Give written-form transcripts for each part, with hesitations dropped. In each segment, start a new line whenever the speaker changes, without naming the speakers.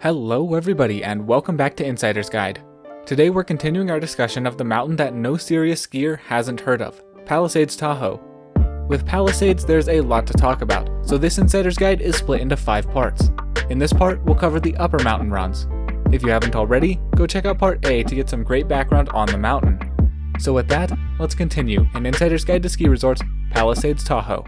Hello everybody and welcome back to Insider's Guide. Today we're continuing our discussion of the mountain that no serious skier hasn't heard of, Palisades, Tahoe. With Palisades there's a lot to talk about, so this Insider's Guide is split into 5 parts. In this part we'll cover the upper mountain runs. If you haven't already, go check out part A to get some great background on the mountain. So with that, let's continue in Insider's Guide to Ski Resorts, Palisades, Tahoe.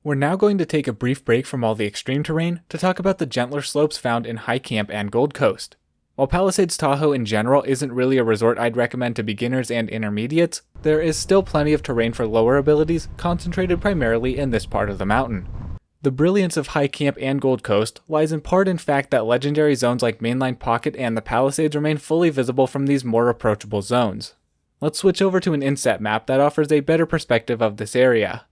We're now going to take a brief break from all the extreme terrain to talk about the gentler slopes found in High Camp and Gold Coast. While Palisades Tahoe in general isn't really a resort I'd recommend to beginners and intermediates, there is still plenty of terrain for lower abilities concentrated primarily in this part of the mountain. The brilliance of High Camp and Gold Coast lies in part in fact that legendary zones like Mainline Pocket and the Palisades remain fully visible from these more approachable zones. Let's switch over to an inset map that offers a better perspective of this area.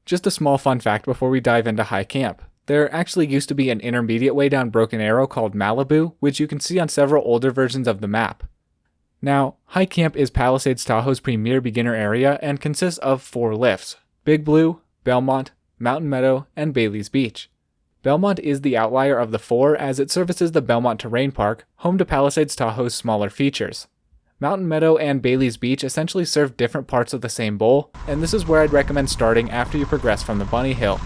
Just a small fun fact before we dive into High Camp. There actually used to be an intermediate way down Broken Arrow called Malibu, which you can see on several older versions of the map. Now, High Camp is Palisades Tahoe's premier beginner area and consists of 4 lifts: Big Blue, Belmont, Mountain Meadow, and Bailey's Beach. Belmont is the outlier of the 4 as it services the Belmont Terrain Park, home to Palisades Tahoe's smaller features. Mountain Meadow and Bailey's Beach essentially serve different parts of the same bowl, and this is where I'd recommend starting after you progress from the Bunny Hill.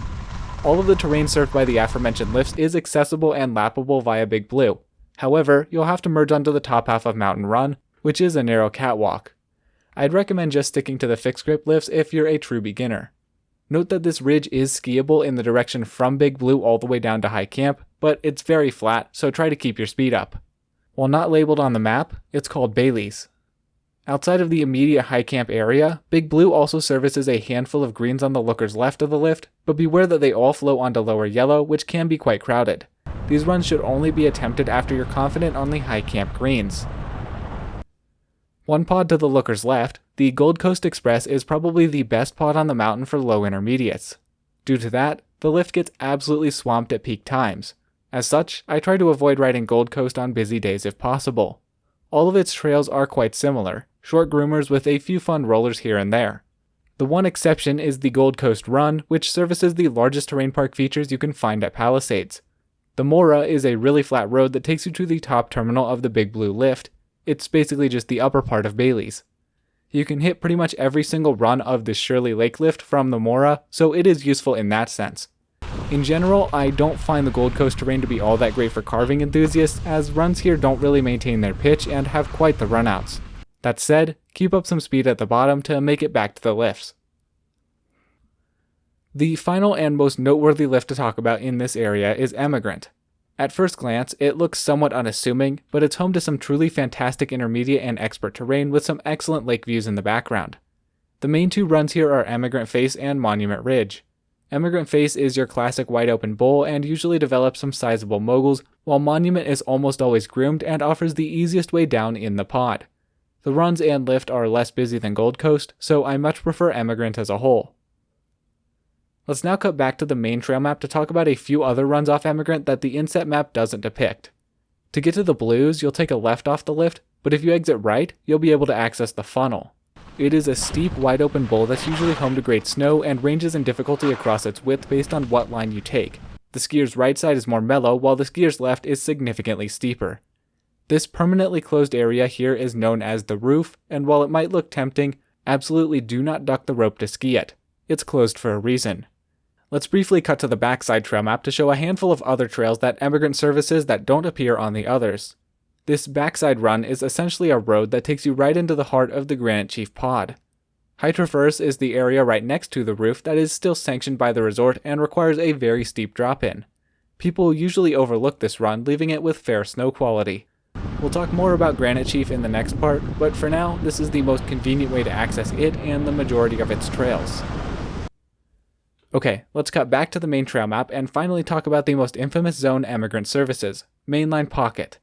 All of the terrain served by the aforementioned lifts is accessible and lappable via Big Blue. However, you'll have to merge onto the top half of Mountain Run, which is a narrow catwalk. I'd recommend just sticking to the fixed grip lifts if you're a true beginner. Note that this ridge is skiable in the direction from Big Blue all the way down to High Camp, but it's very flat, so try to keep your speed up. While not labeled on the map, it's called Bailey's. Outside of the immediate High Camp area, Big Blue also services a handful of greens on the looker's left of the lift, but beware that they all flow onto Lower Yellow, which can be quite crowded. These runs should only be attempted after you're confident on the High Camp greens. One pod to the looker's left, the Gold Coast Express is probably the best pod on the mountain for low intermediates. Due to that, the lift gets absolutely swamped at peak times. As such, I try to avoid riding Gold Coast on busy days if possible. All of its trails are quite similar, short groomers with a few fun rollers here and there. The one exception is the Gold Coast Run, which services the largest terrain park features you can find at Palisades. The Mora is a really flat road that takes you to the top terminal of the Big Blue lift. It's basically just the upper part of Bailey's. You can hit pretty much every single run of the Shirley Lake lift from the Mora, so it is useful in that sense. In general, I don't find the Gold Coast terrain to be all that great for carving enthusiasts, as runs here don't really maintain their pitch and have quite the runouts. That said, keep up some speed at the bottom to make it back to the lifts. The final and most noteworthy lift to talk about in this area is Emigrant. At first glance, it looks somewhat unassuming, but it's home to some truly fantastic intermediate and expert terrain with some excellent lake views in the background. The main 2 runs here are Emigrant Face and Monument Ridge. Emigrant Face is your classic wide open bowl and usually develops some sizable moguls, while Monument is almost always groomed and offers the easiest way down in the pod. The runs and lift are less busy than Gold Coast, so I much prefer Emigrant as a whole. Let's now cut back to the main trail map to talk about a few other runs off Emigrant that the inset map doesn't depict. To get to the Blues, you'll take a left off the lift, but if you exit right, you'll be able to access the funnel. It is a steep, wide open bowl that's usually home to great snow and ranges in difficulty across its width based on what line you take. The skier's right side is more mellow, while the skier's left is significantly steeper. This permanently closed area here is known as the roof, and while it might look tempting, absolutely do not duck the rope to ski it. It's closed for a reason. Let's briefly cut to the backside trail map to show a handful of other trails that Emigrant services that don't appear on the others. This backside run is essentially a road that takes you right into the heart of the Granite Chief pod. High Traverse is the area right next to the roof that is still sanctioned by the resort and requires a very steep drop-in. People usually overlook this run, leaving it with fair snow quality. We'll talk more about Granite Chief in the next part, but for now, this is the most convenient way to access it and the majority of its trails. Okay, let's cut back to the main trail map and finally talk about the most infamous zone Emigrant services, Mainline Pocket.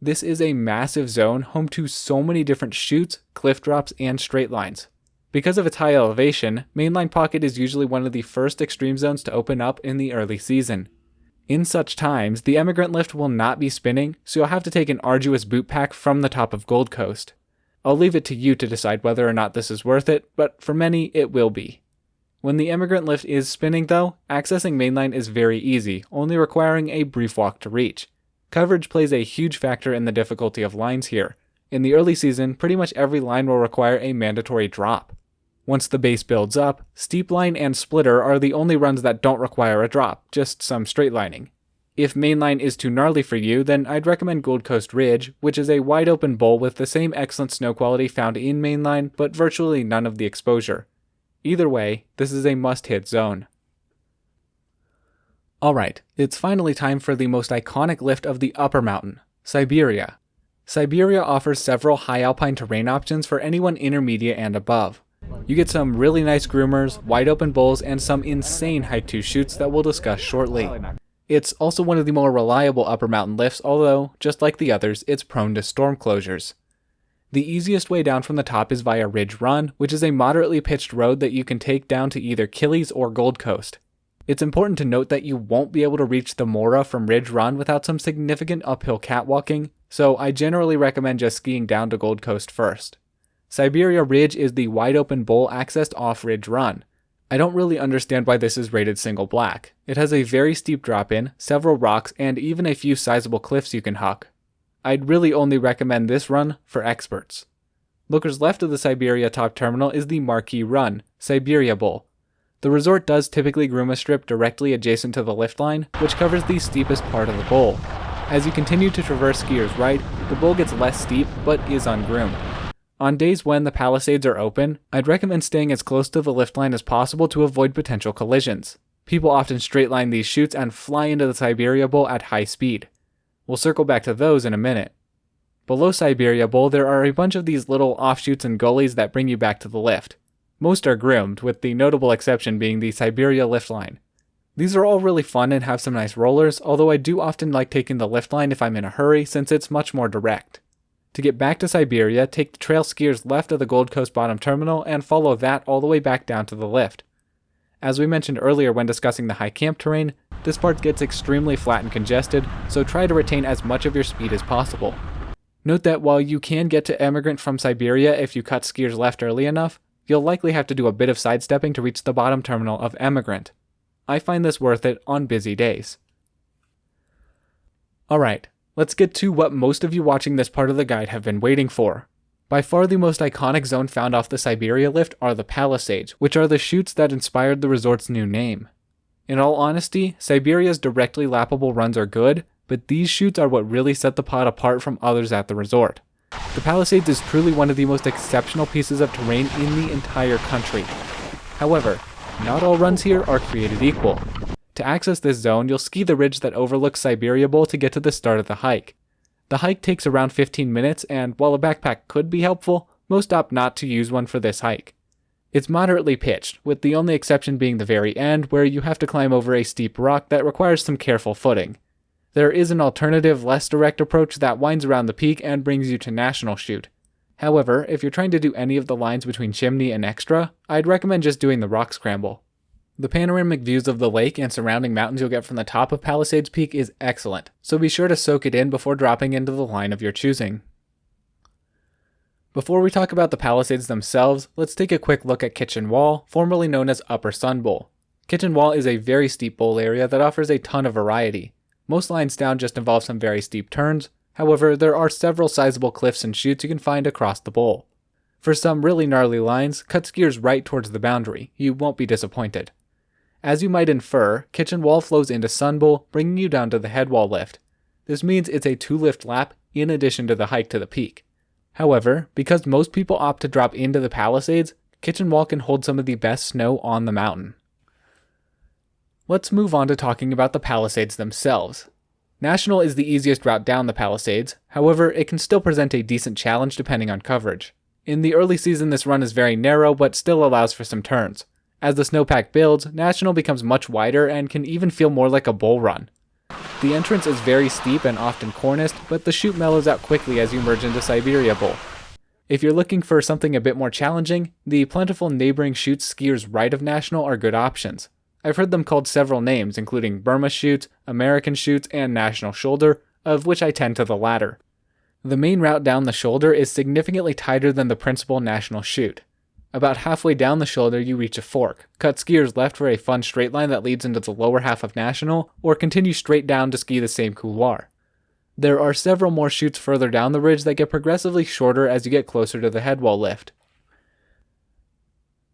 This is a massive zone home to so many different chutes, cliff drops, and straight lines. Because of its high elevation, Mainline Pocket is usually one of the first extreme zones to open up in the early season. In such times, the Emigrant lift will not be spinning, so you'll have to take an arduous boot pack from the top of Gold Coast. I'll leave it to you to decide whether or not this is worth it, but for many, it will be. When the Emigrant lift is spinning though, accessing mainline is very easy, only requiring a brief walk to reach. Coverage plays a huge factor in the difficulty of lines here. In the early season, pretty much every line will require a mandatory drop. Once the base builds up, Steep Line and Splitter are the only runs that don't require a drop, just some straight lining. If mainline is too gnarly for you, then I'd recommend Gold Coast Ridge, which is a wide open bowl with the same excellent snow quality found in mainline, but virtually none of the exposure. Either way, this is a must-hit zone. Alright, it's finally time for the most iconic lift of the upper mountain, Siberia. Siberia offers several high alpine terrain options for anyone intermediate and above. You get some really nice groomers, wide open bowls, and some insane height 2 chutes that we'll discuss shortly. It's also one of the more reliable upper mountain lifts, although, just like the others, it's prone to storm closures. The easiest way down from the top is via Ridge Run, which is a moderately pitched road that you can take down to either Killies or Gold Coast. It's important to note that you won't be able to reach the Mora from Ridge Run without some significant uphill catwalking, so I generally recommend just skiing down to Gold Coast first. Siberia Ridge is the wide open bowl accessed off Ridge Run. I don't really understand why this is rated single black. It has a very steep drop-in, several rocks, and even a few sizable cliffs you can huck. I'd really only recommend this run for experts. Lookers left of the Siberia top terminal is the marquee run, Siberia Bowl. The resort does typically groom a strip directly adjacent to the lift line, which covers the steepest part of the bowl. As you continue to traverse skiers right, the bowl gets less steep, but is ungroomed. On days when the Palisades are open, I'd recommend staying as close to the lift line as possible to avoid potential collisions. People often straight line these chutes and fly into the Siberia Bowl at high speed. We'll circle back to those in a minute. Below Siberia Bowl, there are a bunch of these little offshoots and gullies that bring you back to the lift. Most are groomed, with the notable exception being the Siberia lift line. These are all really fun and have some nice rollers, although I do often like taking the lift line if I'm in a hurry since it's much more direct. To get back to Siberia, take the trail skiers left of the Gold Coast bottom terminal and follow that all the way back down to the lift. As we mentioned earlier when discussing the high camp terrain, this part gets extremely flat and congested, so try to retain as much of your speed as possible. Note that while you can get to Emigrant from Siberia if you cut skiers left early enough, you'll likely have to do a bit of sidestepping to reach the bottom terminal of Emigrant. I find this worth it on busy days. Alright, let's get to what most of you watching this part of the guide have been waiting for. By far the most iconic zone found off the Siberia lift are the Palisades, which are the chutes that inspired the resort's new name. In all honesty, Siberia's directly lappable runs are good, but these chutes are what really set the pod apart from others at the resort. The Palisades is truly one of the most exceptional pieces of terrain in the entire country. However, not all runs here are created equal. To access this zone, you'll ski the ridge that overlooks Siberia Bowl to get to the start of the hike. The hike takes around 15 minutes, and while a backpack could be helpful, most opt not to use one for this hike. It's moderately pitched, with the only exception being the very end, where you have to climb over a steep rock that requires some careful footing. There is an alternative, less direct approach that winds around the peak and brings you to National Chute. However, if you're trying to do any of the lines between Chimney and Extra, I'd recommend just doing the rock scramble. The panoramic views of the lake and surrounding mountains you'll get from the top of Palisades Peak is excellent, so be sure to soak it in before dropping into the line of your choosing. Before we talk about the Palisades themselves, let's take a quick look at Kitchen Wall, formerly known as Upper Sun Bowl. Kitchen Wall is a very steep bowl area that offers a ton of variety. Most lines down just involve some very steep turns, however there are several sizable cliffs and chutes you can find across the bowl. For some really gnarly lines, cut skiers right towards the boundary, you won't be disappointed. As you might infer, Kitchen Wall flows into Sun Bowl, bringing you down to the headwall lift. This means it's a 2-lift lap in addition to the hike to the peak. However, because most people opt to drop into the Palisades, Kitchen Wall can hold some of the best snow on the mountain. Let's move on to talking about the Palisades themselves. National is the easiest route down the Palisades, however it can still present a decent challenge depending on coverage. In the early season this run is very narrow but still allows for some turns. As the snowpack builds, National becomes much wider and can even feel more like a bull run. The entrance is very steep and often corniced, but the chute mellows out quickly as you merge into Siberia Bowl. If you're looking for something a bit more challenging, the plentiful neighboring chutes skiers right of National are good options. I've heard them called several names, including Burma Chute, American Chute, and National Shoulder, of which I tend to the latter. The main route down the shoulder is significantly tighter than the principal national chute. About halfway down the shoulder you reach a fork. Cut skiers left for a fun straight line that leads into the lower half of national, or continue straight down to ski the same couloir. There are several more chutes further down the ridge that get progressively shorter as you get closer to the headwall lift.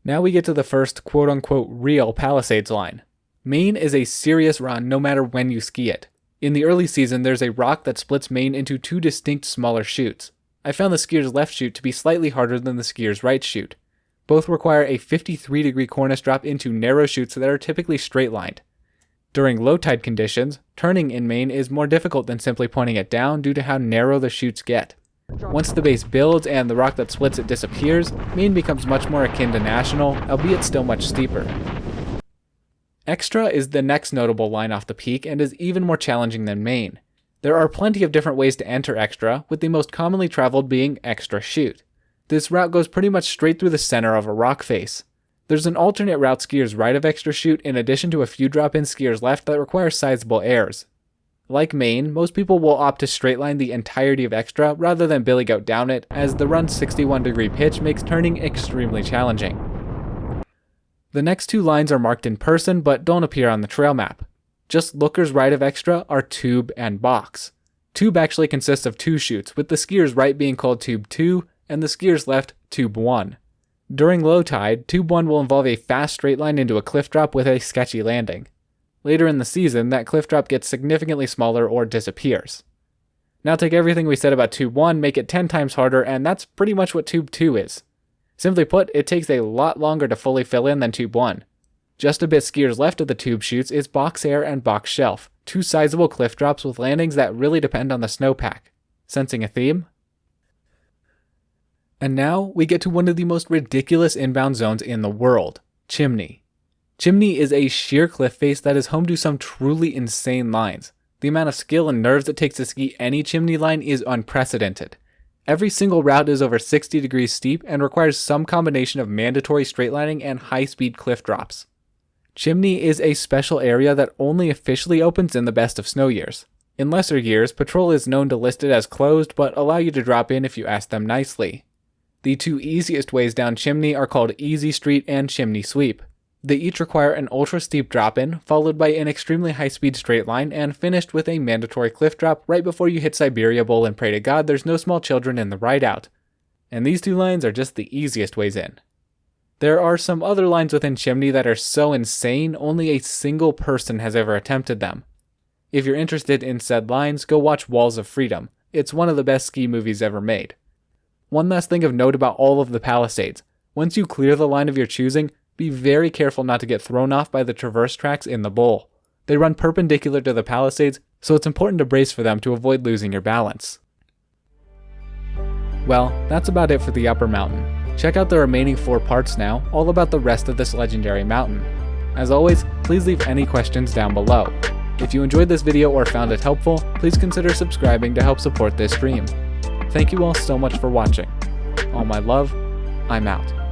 Now we get to the first quote-unquote real Palisades line. Maine is a serious run no matter when you ski it. In the early season, there's a rock that splits Maine into two distinct smaller chutes. I found the skier's left chute to be slightly harder than the skier's right chute. Both require a 53-degree cornice drop into narrow chutes that are typically straight-lined. During low tide conditions, turning in Maine is more difficult than simply pointing it down due to how narrow the chutes get. Once the base builds and the rock that splits it disappears, Maine becomes much more akin to national, albeit still much steeper. Extra is the next notable line off the peak and is even more challenging than Maine. There are plenty of different ways to enter Extra, with the most commonly traveled being Extra Chute. This route goes pretty much straight through the center of a rock face. There's an alternate route skiers right of Extra Chute in addition to a few drop-in skiers left that require sizable airs. Like Maine, most people will opt to straightline the entirety of Extra rather than billy goat down it, as the run's 61-degree pitch makes turning extremely challenging. The next two lines are marked in person but don't appear on the trail map. Just lookers right of Extra are Tube and Box. Tube actually consists of two chutes, with the skiers right being called Tube 2 and the skiers left Tube 1. During low tide, Tube 1 will involve a fast straight line into a cliff drop with a sketchy landing. Later in the season, that cliff drop gets significantly smaller or disappears. Now take everything we said about Tube 1, make it 10 times harder, and that's pretty much what Tube 2 is. Simply put, it takes a lot longer to fully fill in than Tube 1. Just a bit skiers left of the tube chutes is Box Air and Box Shelf, two sizable cliff drops with landings that really depend on the snowpack. Sensing a theme? And now we get to one of the most ridiculous inbound zones in the world, Chimney. Chimney is a sheer cliff face that is home to some truly insane lines. The amount of skill and nerves it takes to ski any chimney line is unprecedented. Every single route is over 60 degrees steep and requires some combination of mandatory straightlining and high-speed cliff drops. Chimney is a special area that only officially opens in the best of snow years. In lesser years, patrol is known to list it as closed but allow you to drop in if you ask them nicely. The two easiest ways down Chimney are called Easy Street and Chimney Sweep. They each require an ultra-steep drop-in, followed by an extremely high-speed straight line, and finished with a mandatory cliff drop right before you hit Siberia Bowl and pray to God there's no small children in the ride-out. And these two lines are just the easiest ways in. There are some other lines within Chimney that are so insane, only a single person has ever attempted them. If you're interested in said lines, go watch Walls of Freedom. It's one of the best ski movies ever made. One last thing of note about all of the Palisades. Once you clear the line of your choosing, be very careful not to get thrown off by the traverse tracks in the bowl. They run perpendicular to the Palisades, so it's important to brace for them to avoid losing your balance. Well, that's about it for the upper mountain. Check out the remaining 4 parts now, all about the rest of this legendary mountain. As always, please leave any questions down below. If you enjoyed this video or found it helpful, please consider subscribing to help support this stream. Thank you all so much for watching. All my love, I'm out.